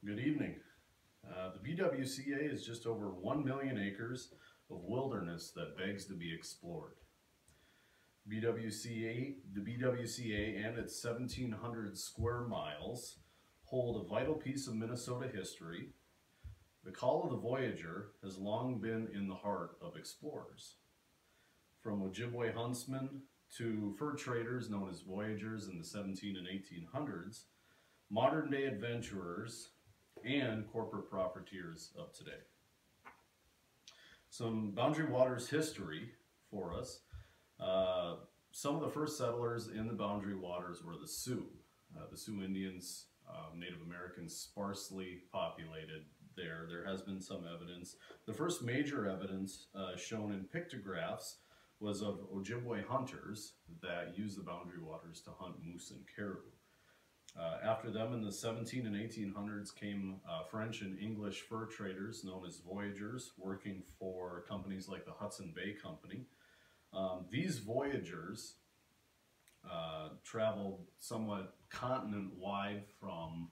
Good evening. The BWCA is just over 1 million acres of wilderness that begs to be explored. The BWCA and its 1,700 square miles hold a vital piece of Minnesota history. The call of the Voyager has long been in the heart of explorers. From Ojibwe huntsmen to fur traders known as voyagers in the 17 and 1800s, modern day adventurers, and corporate profiteers of today. Some Boundary Waters history for us. Some of the first settlers in the Boundary Waters were the Sioux. The Sioux Indians, Native Americans, sparsely populated there. There has been some evidence. The first major evidence shown in pictographs was of Ojibwe hunters that used the Boundary Waters to hunt moose and caribou. After them in the 17 and 1800s came French and English fur traders known as voyagers working for companies like the Hudson Bay Company. These voyagers traveled somewhat continent-wide from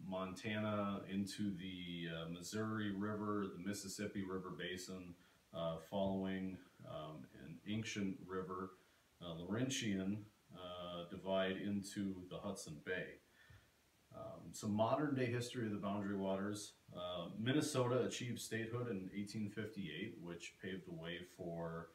Montana into the Missouri River, the Mississippi River Basin, following an ancient river, Laurentian, divide into the Hudson Bay. Some modern day history of the Boundary Waters. Minnesota achieved statehood in 1858, which paved the way for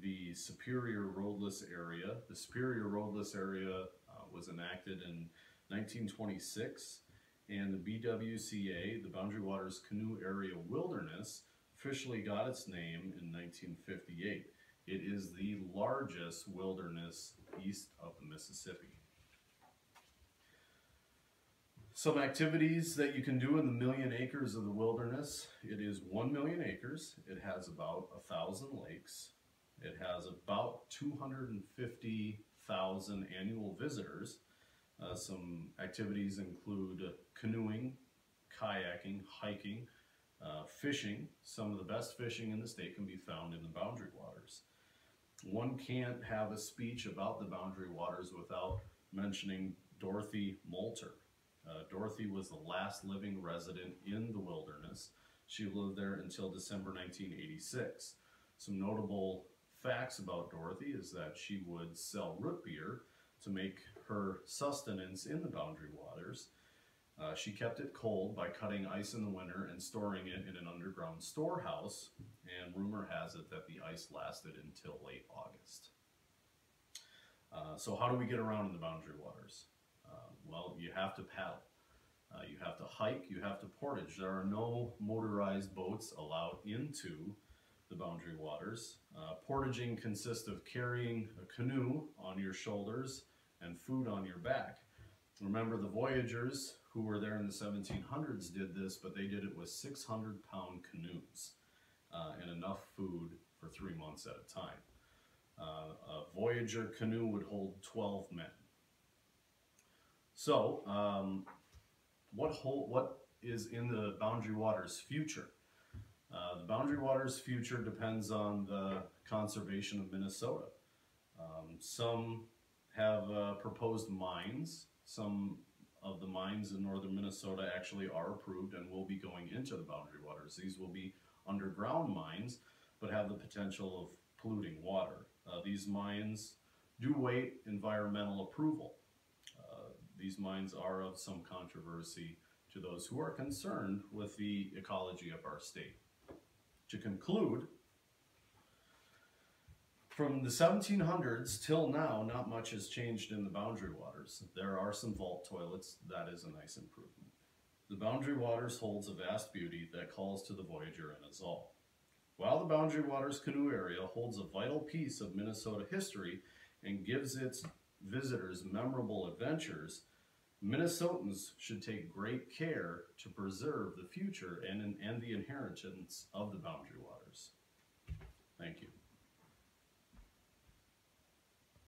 the Superior Roadless Area. The Superior Roadless Area was enacted in 1926, and the BWCA, the Boundary Waters Canoe Area Wilderness, officially got its name in 1958. It is the largest wilderness east of the Mississippi. Some activities that you can do in the million acres of the wilderness. It is 1 million acres. It has about 1,000 lakes. It has about 250,000 annual visitors. Some activities include canoeing, kayaking, hiking, fishing. Some of the best fishing in the state can be found in the Boundary Waters. One can't have a speech about the Boundary Waters without mentioning Dorothy Moulter. Dorothy was the last living resident in the wilderness. She lived there until December 1986. Some notable facts about Dorothy is that she would sell root beer to make her sustenance in the Boundary Waters. She kept it cold by cutting ice in the winter and storing it in an underground storehouse, and rumor has it that the ice lasted until late August. So how do we get around in the Boundary Waters? Well, you have to paddle. You have to hike, you have to portage. There are no motorized boats allowed into the Boundary Waters. Portaging consists of carrying a canoe on your shoulders and food on your back. Remember, the voyagers who were there in the 1700s did this, but they did it with 600-pound canoes and enough food for 3 months at a time. A voyager canoe would hold 12 men. So, what is in the Boundary Waters' future? The Boundary Waters' future depends on the conservation of Minnesota. Some have proposed mines. Some of the mines in northern Minnesota actually are approved and will be going into the Boundary Waters. These will be underground mines, but have the potential of polluting water. These mines do await environmental approval. These mines are of some controversy to those who are concerned with the ecology of our state. To conclude, from the 1700s till now, not much has changed in the Boundary Waters. There are some vault toilets. That is a nice improvement. The Boundary Waters holds a vast beauty that calls to the voyager and us all. While the Boundary Waters Canoe Area holds a vital piece of Minnesota history and gives its visitors memorable adventures, Minnesotans should take great care to preserve the future and the inheritance of the Boundary Waters. Thank you.